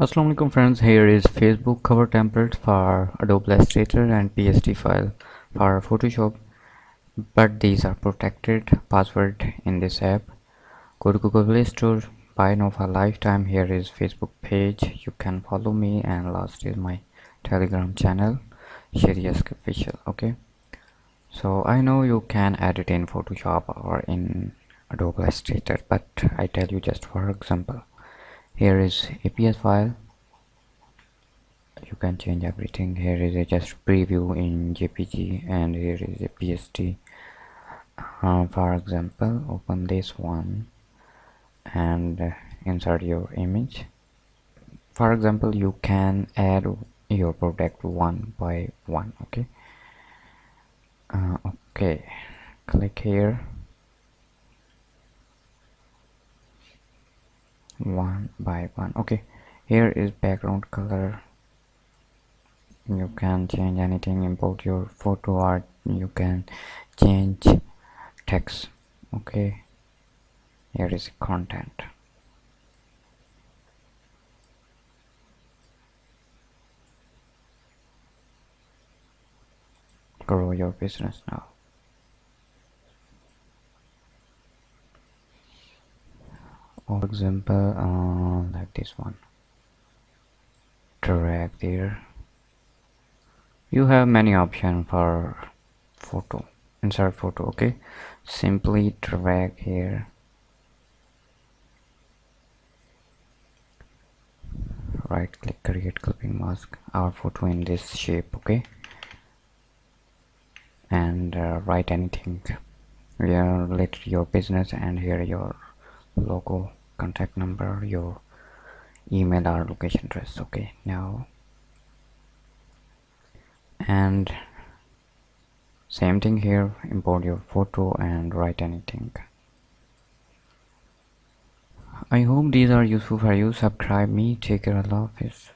Assalamu alaikum friends, here is Facebook cover template for Adobe Illustrator and PSD file for Photoshop, but these are protected password in this app. Go to Google Play Store, buy now for lifetime. Here is Facebook page, you can follow me, and last is my Telegram channel, Sheri official. Okay, so I know you can edit in Photoshop or in Adobe Illustrator, but I tell you just for example. Here is EPS file. You can change everything. Here is a just preview in JPG, and here is a PSD. For example, open this one and insert your image. For example, you can add your product one by one. Okay, click here, one by one. Okay, here is background color. You can change anything, import your photo art, you can change text. Okay, here is content. Grow your business now. For example, like this one, drag there. You have many options for photo, insert photo. Okay, simply drag here, right click, create clipping mask, our photo in this shape. Okay, and write anything related to your business, and here your logo, contact number, your email or location address. Okay, now and same thing here, import your photo and write anything. I hope these are useful for you. Subscribe me. Take care. Allah Hafiz.